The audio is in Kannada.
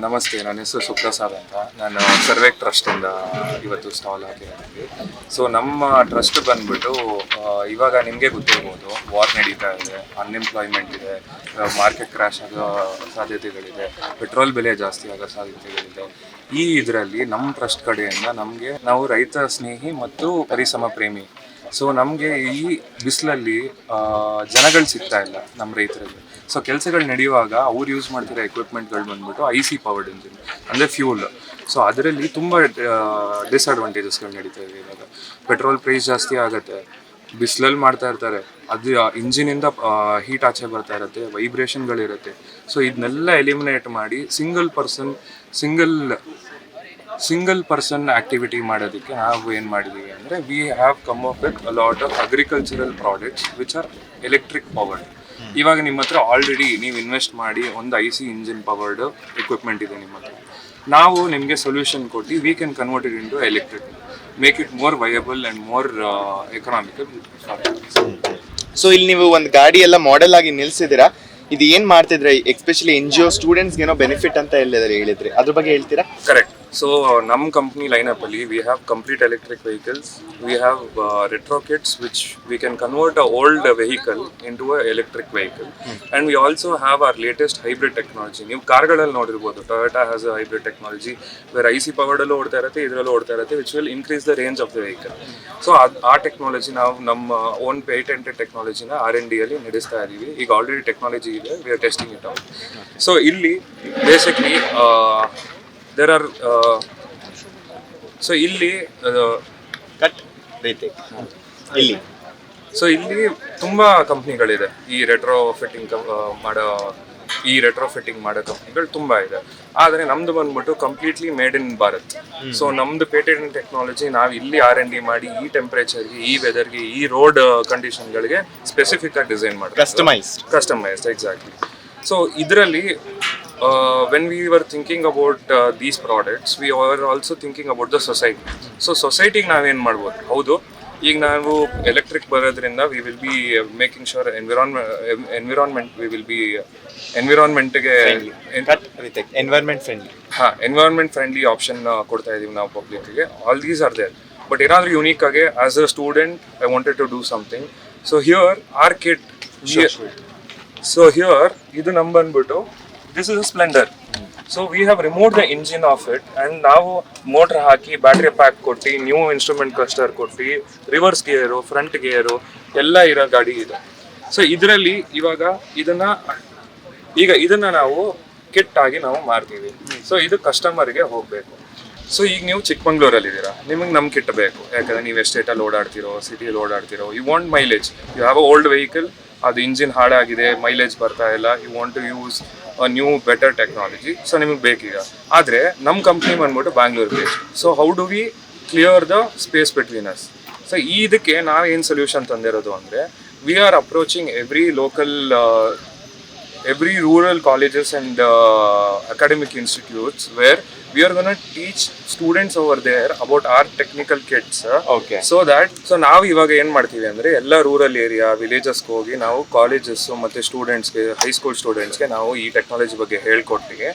ನಮಸ್ತೆ, ನನ್ನ ಹೆಸರು ಸುಪ್ರಸಾದ್ ಅಂತ. ನಾನು ಸರ್ವೇಕ್ ಟ್ರಸ್ಟಿಂದ ಇವತ್ತು ಸ್ಟಾಲ್ ಹಾಕಿದ್ದೀನಿ. ಸೊ ನಮ್ಮ ಟ್ರಸ್ಟ್ ಬಂದ್ಬಿಟ್ಟು ಇವಾಗ ನಿಮಗೆ ಗೊತ್ತಿರ್ಬೋದು, ವಾರ್ ನಡೀತಾ ಇದೆ, ಅನ್ಎಂಪ್ಲಾಯ್ಮೆಂಟ್ ಇದೆ, ಮಾರ್ಕೆಟ್ ಕ್ರ್ಯಾಶ್ ಆಗೋ ಸಾಧ್ಯತೆಗಳಿದೆ, ಪೆಟ್ರೋಲ್ ಬೆಲೆ ಜಾಸ್ತಿ ಆಗೋ ಸಾಧ್ಯತೆಗಳಿದೆ. ಈ ಇದರಲ್ಲಿ ನಮ್ಮ ಟ್ರಸ್ಟ್ ಕಡೆಯಿಂದ ನಾವು ರೈತ ಸ್ನೇಹಿ ಮತ್ತು ಪರಿಸರ ಪ್ರೇಮಿ. ಸೊ ನಮಗೆ ಈ ಬಿಸಿಲಲ್ಲಿ ಜನಗಳು ಸಿಗ್ತಾ ಇಲ್ಲ ನಮ್ಮ ರೈತರಲ್ಲಿ. ಸೊ ಕೆಲಸಗಳು ನಡೆಯುವಾಗ ಅವ್ರು ಯೂಸ್ ಮಾಡ್ತಿರೋ ಎಕ್ವಿಪ್ಮೆಂಟ್ಗಳು ಬಂದ್ಬಿಟ್ಟು IC ಪವರ್ಡ್ ಇಂಜಿನ್, ಅಂದರೆ ಫ್ಯೂಲ್. ಸೊ ಅದರಲ್ಲಿ ತುಂಬ ಡಿಸ್ಅಡ್ವಾಂಟೇಜಸ್ಗಳು ನಡೀತಾ ಇದೆ. ಇವಾಗ ಪೆಟ್ರೋಲ್ ಪ್ರೈಸ್ ಜಾಸ್ತಿ ಆಗುತ್ತೆ, ಬಿಸಿಲಲ್ಲಿ ಮಾಡ್ತಾ ಇರ್ತಾರೆ, ಅದು ಇಂಜಿನಿಂದ ಹೀಟ್ ಆಚೆ ಬರ್ತಾ ಇರುತ್ತೆ, ವೈಬ್ರೇಷನ್ಗಳಿರುತ್ತೆ. ಸೊ ಇದನ್ನೆಲ್ಲ ಎಲಿಮಿನೇಟ್ ಮಾಡಿ ಸಿಂಗಲ್ ಪರ್ಸನ್ ಆಕ್ಟಿವಿಟಿ ಮಾಡೋದಕ್ಕೆ ನಾವು ಏನು ಮಾಡಿದ್ದೀವಿ ಅಂದರೆ, we have come up with a lot of agricultural products which or electric powered. ಇವಾಗ ನಿಮ್ಮ ಹತ್ರ ಆಲ್ರೆಡಿ ನೀವು ಇನ್ವೆಸ್ಟ್ ಮಾಡಿ ಒಂದು IC ಇಂಜಿನ್ ಪವರ್ಡ್ ಎಕ್ವಿಪ್ಮೆಂಟ್ ಇದೆ ನಿಮ್ಮ ಹತ್ರ. ನಾವು ನಿಮಗೆ ಸೊಲ್ಯೂಷನ್ ಕೊಟ್ಟು V can convert it into electric, make it more viable and more economical. So ಇಲ್ಲಿ ನೀವು ಒಂದು ಗಾಡಿ ಎಲ್ಲ ಮಾಡೆಲ್ ಆಗಿ ನಿಲ್ಸಿದ್ದೀರಾ, ಇದು ಏನು ಮಾಡ್ತಿದ್ರೆ ಎಸ್ಪೆಷಲಿ NGO ಸ್ಟೂಡೆಂಟ್ಸ್ಗೆ ಏನೋ ಬೆನಿಫಿಟ್ ಅಂತ ಹೇಳಿದ್ರೆ ಅದ್ರ ಬಗ್ಗೆ ಹೇಳ್ತೀರಾ? ಕರೆಕ್ಟ್. ಸೊ ನಮ್ಮ ಕಂಪ್ನಿ ಲೈನಪ್ಪಲ್ಲಿ we have complete electric vehicles, we have retro kits which we can convert a old vehicle into a electric vehicle. And we also have our latest hybrid technology. ನೀವು ಕಾರ್ಗಳಲ್ಲಿ ನೋಡಿರ್ಬೋದು, Toyota has a hybrid technology where IC ಪವರ್ಡಲ್ಲೂ ಓಡ್ತಾ ಇರುತ್ತೆ, ಇದರಲ್ಲೂ ಓಡ್ತಾ ಇರುತ್ತೆ, which will increase the range of the vehicle. So ಆ ಟೆಕ್ನಾಲಜಿ ನಾವು ನಮ್ಮ ಓನ್ ಪೇಟೆಂಟೆಡ್ ಟೆಕ್ನಾಲಜಿನ R&Dಯಲ್ಲಿ ನಡೆಸ್ತಾ ಇದ್ದೀವಿ. ಈಗ ಆಲ್ರೆಡಿ ಟೆಕ್ನಾಲಜಿ ಇದೆ, we are testing it out. So ಇಲ್ಲಿ ಬೇಸಿಕ್ಲಿ there are ಇಲ್ಲಿ ತುಂಬಾ ಕಂಪ್ನಿಗಳಿದೆ. ಈ ರೆಟ್ರೋ ಫಿಟ್ಟಿಂಗ್ ಮಾಡೋ ಕಂಪ್ನಿಗಳು ತುಂಬಾ ಇದೆ. ಆದರೆ ನಮ್ದು ಬಂದ್ಬಿಟ್ಟು completely made in Bharat. So ನಮ್ದು ಪೇಟೆಂಟ್ ಟೆಕ್ನಾಲಜಿ ನಾವು ಇಲ್ಲಿ R&D ಮಾಡಿ ಈ ಟೆಂಪರೇಚರ್ಗೆ, ಈ ವೆದರ್ಗೆ, ಈ ರೋಡ್ ಕಂಡೀಷನ್ಗಳಿಗೆ ಸ್ಪೆಸಿಫಿಕ್ ಆಗಿ ಡಿಸೈನ್ ಮಾಡಿ ಕಸ್ಟಮೈಸ್ಡ್ ಎಕ್ಸಾಕ್ಟ್ಲಿ. ಸೊ ಇದರಲ್ಲಿ when we were thinking about these products, we were also thinking about the society. So society-ಗೆ ನಾವೇನು ಮಾಡ್ಬೋದು? ಹೌದು, ಈಗ ನಾವು ಎಲೆಕ್ಟ್ರಿಕ್ ಬರೋದ್ರಿಂದ we will be making sure ಎನ್ವಿರಾನ್ಮೆಂಟ್ಗೆ ಎನ್ವಿರಾನ್ಮೆಂಟ್ ಫ್ರೆಂಡ್ಲಿ ಆಪ್ಷನ್ ಕೊಡ್ತಾ ಇದೀವಿ ನಾವು ಪಬ್ಲಿಕ್ಗೆ. All these are there. But ಏನಾದರೂ ಯೂನಿಕ್ ಆಗಿ as a student I wanted to do something. So here are kit. So here ಇದು ನಮ್ಮ ಬಂದ್ಬಿಟ್ಟು this is a Splendor. So we have removed the engine of it and ನಾವು ಮೋಟರ್ ಹಾಕಿ ಬ್ಯಾಟ್ರಿ ಪ್ಯಾಕ್ ಕೊಟ್ಟು ನ್ಯೂ ಇನ್ಸ್ಟ್ರೂಮೆಂಟ್ ಕ್ಲಸ್ಟರ್ ಕೊಟ್ಟು ರಿವರ್ಸ್ ಗೇರು, ಫ್ರಂಟ್ ಗೇರು ಎಲ್ಲ ಇರೋ ಗಾಡಿ ಇದೆ. ಸೊ ಇದರಲ್ಲಿ ಇವಾಗ ಇದನ್ನ ನಾವು ಕಿಟ್ ಆಗಿ ನಾವು ಮಾರ್ತೀವಿ. ಸೊ ಇದು ಕಸ್ಟಮರ್ಗೆ ಹೋಗಬೇಕು. ಸೊ ಈಗ ನೀವು ಚಿಕ್ಕಮಂಗ್ಳೂರಲ್ಲಿ ಇದ್ದೀರಾ, ನಿಮಗೆ ನಮ್ಮ ಕಿಟ್ ಬೇಕು. ಯಾಕಂದರೆ ನೀವು ಎಸ್ಟೇಟಲ್ಲಿ ಓಡಾಡ್ತಿರೋ, ಸಿಟಿಯಲ್ಲಿ ಓಡಾಡ್ತಿರೋ, you want mileage, you have a old vehicle, ಅದು ಇಂಜಿನ್ ಹಾಳಾಗಿದೆ, ಮೈಲೇಜ್ ಬರ್ತಾ ಇಲ್ಲ, you want to use new better technology. So ನಿಮಗೆ ಬೇಕೀಗ. ಆದರೆ ನಮ್ಮ ಕಂಪ್ನಿ ಬಂದ್ಬಿಟ್ಟು Bangalore based. So how do we clear the space between us? So ಇದಕ್ಕೆ ನಾವು ಏನು ಸೊಲ್ಯೂಷನ್ ತಂದಿರೋದು ಅಂದರೆ, we are approaching every rural colleges and academic institutes where we are going to teach students over there about our technical kits. Okay. So ನಾವು ಇವಾಗ ಏನು ಮಾಡ್ತೀವಿ ಅಂದರೆ, ಎಲ್ಲ ರೂರಲ್ ಏರಿಯಾ ವಿಲೇಜಸ್ಗೆ ಹೋಗಿ ನಾವು ಕಾಲೇಜಸ್ ಮತ್ತು ಸ್ಟೂಡೆಂಟ್ಸ್ಗೆ, ಹೈಸ್ಕೂಲ್ ಸ್ಟೂಡೆಂಟ್ಸ್ಗೆ ನಾವು ಈ ಟೆಕ್ನಾಲಜಿ ಬಗ್ಗೆ ಹೇಳ್ಕೊಟ್ಟಿಗೆ